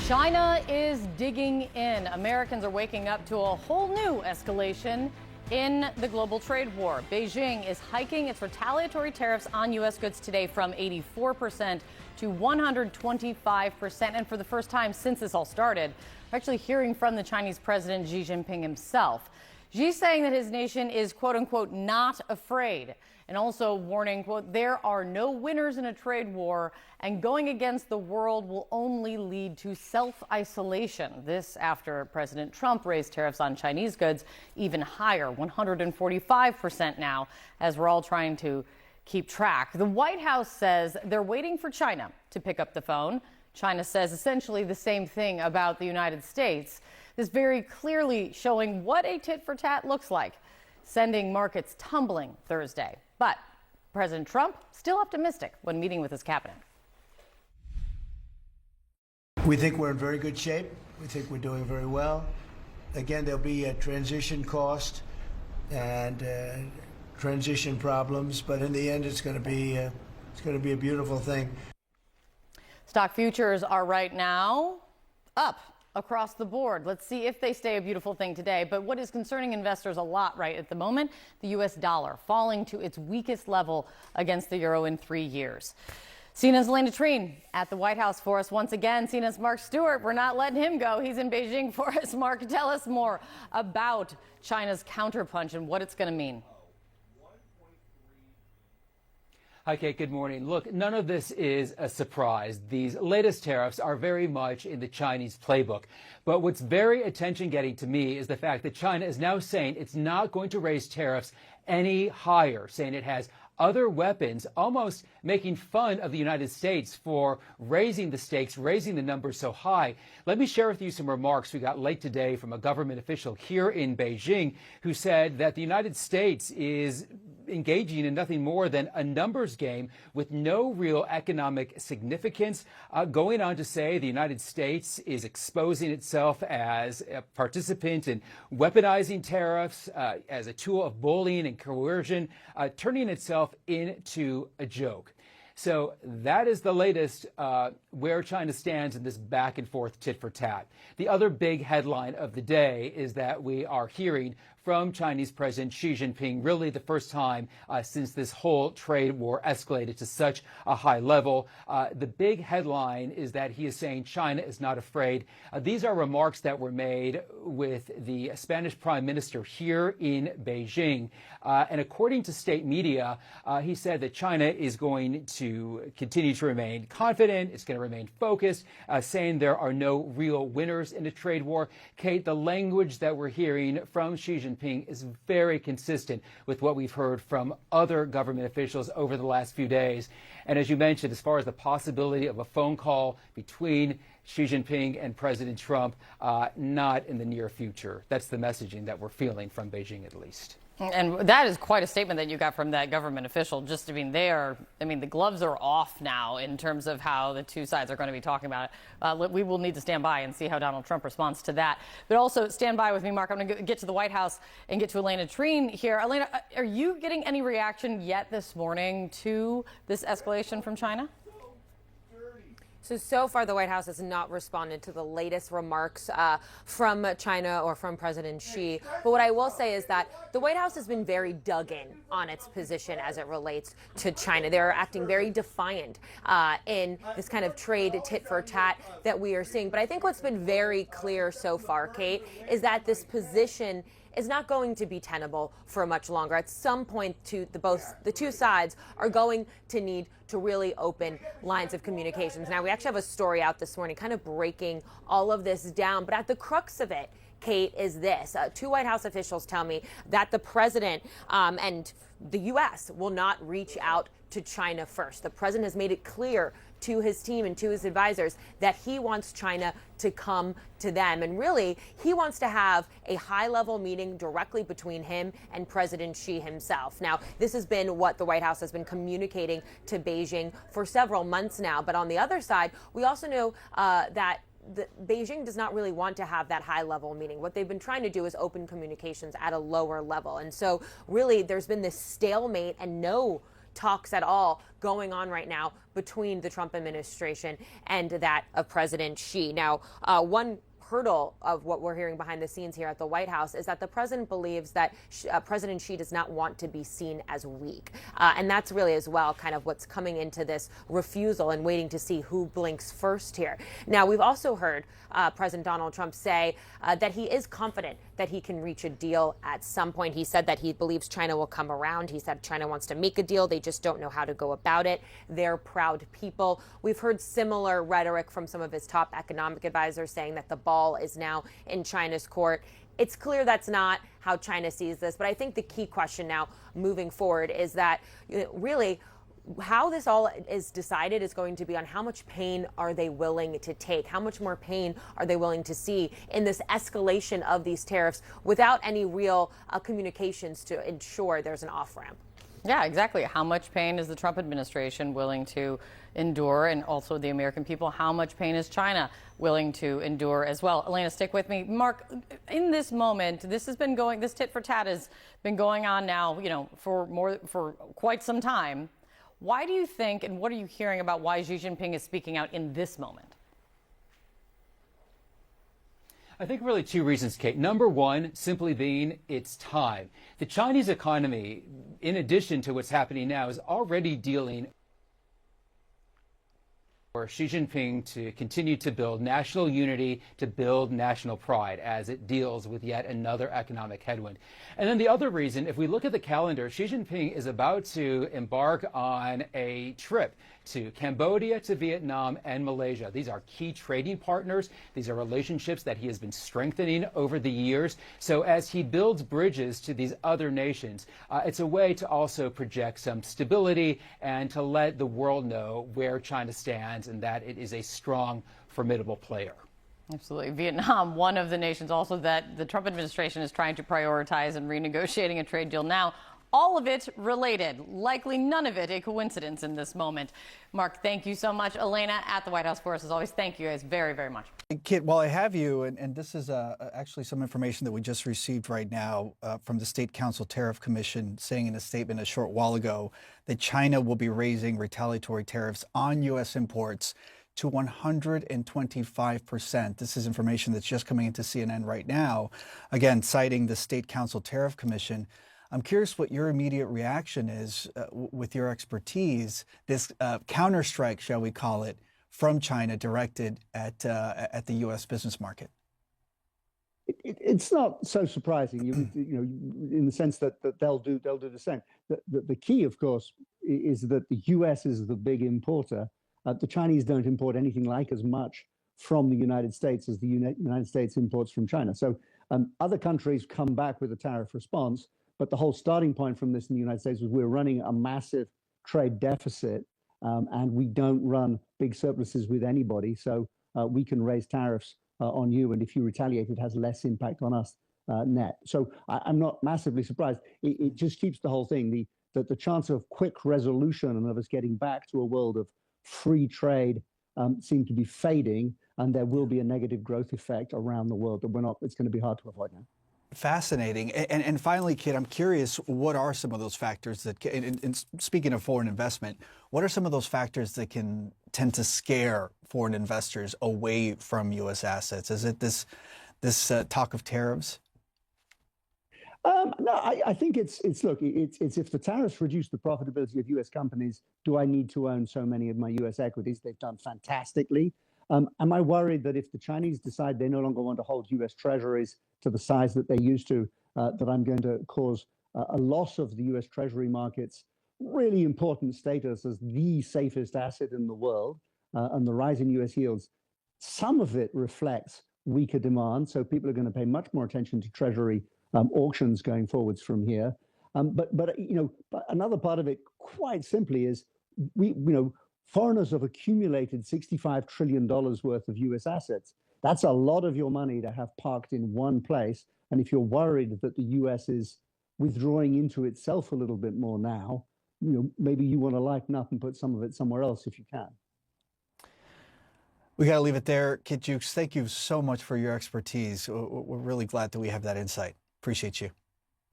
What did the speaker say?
China is digging in. Americans are waking up to a whole new escalation in the global trade war. Beijing is hiking its retaliatory tariffs on U.S. goods today from 84% to 125%. And for the first time since this all started, we're actually hearing from the Chinese President Xi Jinping himself. Xi's saying that his nation is, quote unquote, not afraid, and also warning, quote, there are no winners in a trade war, and going against the world will only lead to self-isolation. This after President Trump raised tariffs on Chinese goods even higher, 145% now, as we're all trying to keep track. The White House says they're waiting for China to pick up the phone. China says essentially the same thing about the United States. This very clearly showing what a tit for tat looks like, sending markets tumbling Thursday. But President Trump still optimistic when meeting with his cabinet. We think we're in very good shape. We think we're doing very well. Again, there'll be a transition cost and transition problems, but in the end, it's going to be a beautiful thing. Stock futures are right now up across the board. Let's see if they stay a beautiful thing today. But what is concerning investors a lot right at the moment, the U.S. dollar falling to its weakest level against the euro in 3 years. CNN's Elena Treen at the White House for us once again. CNN's Mark Stewart, we're not letting him go. He's in Beijing for us. Mark, tell us more about China's counterpunch and what it's going to mean. Hi, Kate. Good morning. Look, none of this is a surprise. These latest tariffs are very much in the Chinese playbook. But what's very attention-getting to me is the fact that China is now saying it's not going to raise tariffs any higher, saying it has other weapons, almost making fun of the United States for raising the stakes, raising the numbers so high. Let me share with you some remarks we got late today from a government official here in Beijing who said that the United States is engaging in nothing more than a numbers game with no real economic significance, going on to say the United States is exposing itself as a participant in weaponizing tariffs, as a tool of bullying and coercion, turning itself into a joke. So that is the latest where China stands in this back and forth tit for tat. The other big headline of the day is that we are hearing from Chinese President Xi Jinping, really the first time since this whole trade war escalated to such a high level. The big headline is that he is saying China is not afraid. These are remarks that were made with the Spanish Prime Minister here in Beijing. And according to state media, he said that China is going to continue to remain confident. It's going to remain focused, saying there are no real winners in a trade war. Kate, the language that we're hearing from Xi Jinping is very consistent with what we've heard from other government officials over the last few days. And as you mentioned, as far as the possibility of a phone call between Xi Jinping and President Trump, not in the near future. That's the messaging that we're feeling from Beijing, at least. And that is quite a statement that you got from that government official. Just, the gloves are off now in terms of how the two sides are going to be talking about it. We will need to stand by and see how Donald Trump responds to that. But also stand by with me, Mark. I'm going to get to the White House and get to Elena Treen here. Elena, are you getting any reaction yet this morning to this escalation from China? So far, the White House has not responded to the latest remarks from China or from President Xi. But what I will say is that the White House has been very dug in on its position as it relates to China. They're acting very defiant in this kind of trade tit for tat that we are seeing. But I think what's been very clear so far, Kate, is that this position is not going to be tenable for much longer. At some point, the two sides are going to need to really open lines of communications. Now, we actually have a story out this morning kind of breaking all of this down, but at the crux of it, Kate, is this. Two White House officials tell me that the president and the U.S. will not reach out to China first. The president has made it clear to his team and to his advisors that he wants China to come to them. And really, he wants to have a high-level meeting directly between him and President Xi himself. Now, this has been what the White House has been communicating to Beijing for several months now. But on the other side, we also know that Beijing does not really want to have that high-level meeting. What they've been trying to do is open communications at a lower level. And so really, there's been this stalemate and no talks at all going on right now between the Trump administration and that of President Xi. Now, one hurdle of what we're hearing behind the scenes here at the White House is that the president believes that President Xi does not want to be seen as weak. And that's really as well kind of what's coming into this refusal and waiting to see who blinks first here. Now, we've also heard President Donald Trump say that he is confident that he can reach a deal at some point. He said that he believes China will come around. He said China wants to make a deal. They just don't know how to go about it. They're proud people. We've heard similar rhetoric from some of his top economic advisors saying that the ball is now in China's court. It's clear that's not how China sees this, but I think the key question now moving forward is that really how this all is decided is going to be on how much pain are they willing to take, how much more pain are they willing to see in this escalation of these tariffs without any real communications to ensure there's an off-ramp. Yeah, exactly. How much pain is the Trump administration willing to endure, and also the American people? How much pain is China willing to endure as well? Elena, stick with me. Mark, in this moment, this tit for tat has been going on now, for quite some time. Why do you think, and what are you hearing about why Xi Jinping is speaking out in this moment? I think really two reasons, Kate. Number one, simply being it's time. The Chinese economy, in addition to what's happening now, is already dealing for Xi Jinping to continue to build national unity, to build national pride as it deals with yet another economic headwind. And then the other reason, if we look at the calendar, Xi Jinping is about to embark on a trip to Cambodia, to Vietnam, and Malaysia. These are key trading partners. These are relationships that he has been strengthening over the years. So as he builds bridges to these other nations, it's a way to also project some stability and to let the world know where China stands and that it is a strong, formidable player. Absolutely. Vietnam, one of the nations also that the Trump administration is trying to prioritize and renegotiating a trade deal now. All of it related, likely none of it a coincidence in this moment. Mark, thank you so much. Elena at the White House for us, as always. Thank you guys very, very much. Kit, while I have you, and this is actually some information that we just received right now from the State Council Tariff Commission, saying in a statement a short while ago that China will be raising retaliatory tariffs on U.S. imports to 125%. This is information that's just coming into CNN right now, again, citing the State Council Tariff Commission. I'm curious what your immediate reaction is with your expertise, this counterstrike, shall we call it, from China directed at the U.S. business market. It's not so surprising, in the sense that they'll do the same. The key, of course, is that the U.S. is the big importer. The Chinese don't import anything like as much from the United States as the United States imports from China. So other countries come back with a tariff response. But the whole starting point from this in the United States was we're running a massive trade deficit, and we don't run big surpluses with anybody. So we can raise tariffs on you, and if you retaliate, it has less impact on us net. So I'm not massively surprised. It just keeps the whole thing, the chance of quick resolution and of us getting back to a world of free trade seem to be fading, and there will be a negative growth effect around the world that it's going to be hard to avoid now. Fascinating. And finally, Kit, I'm curious, what are some of those factors that, and speaking of foreign investment, what are some of those factors that can tend to scare foreign investors away from U.S. assets? Is it this talk of tariffs? No, I think it's if the tariffs reduce the profitability of U.S. companies, do I need to own so many of my U.S. equities? They've done fantastically. Am I worried that if the Chinese decide they no longer want to hold U.S. treasuries to the size that they used to, that I'm going to cause a loss of the U.S. treasury market's really important status as the safest asset in the world, and the rise in U.S. yields? Some of it reflects weaker demand, so people are going to pay much more attention to treasury auctions going forwards from here. But another part of it, quite simply, is foreigners have accumulated $65 trillion worth of U.S. assets. That's a lot of your money to have parked in one place. And if you're worried that the U.S. is withdrawing into itself a little bit more now, maybe you want to lighten up and put some of it somewhere else if you can. We got to leave it there. Kit Jukes, thank you so much for your expertise. We're really glad that we have that insight. Appreciate you.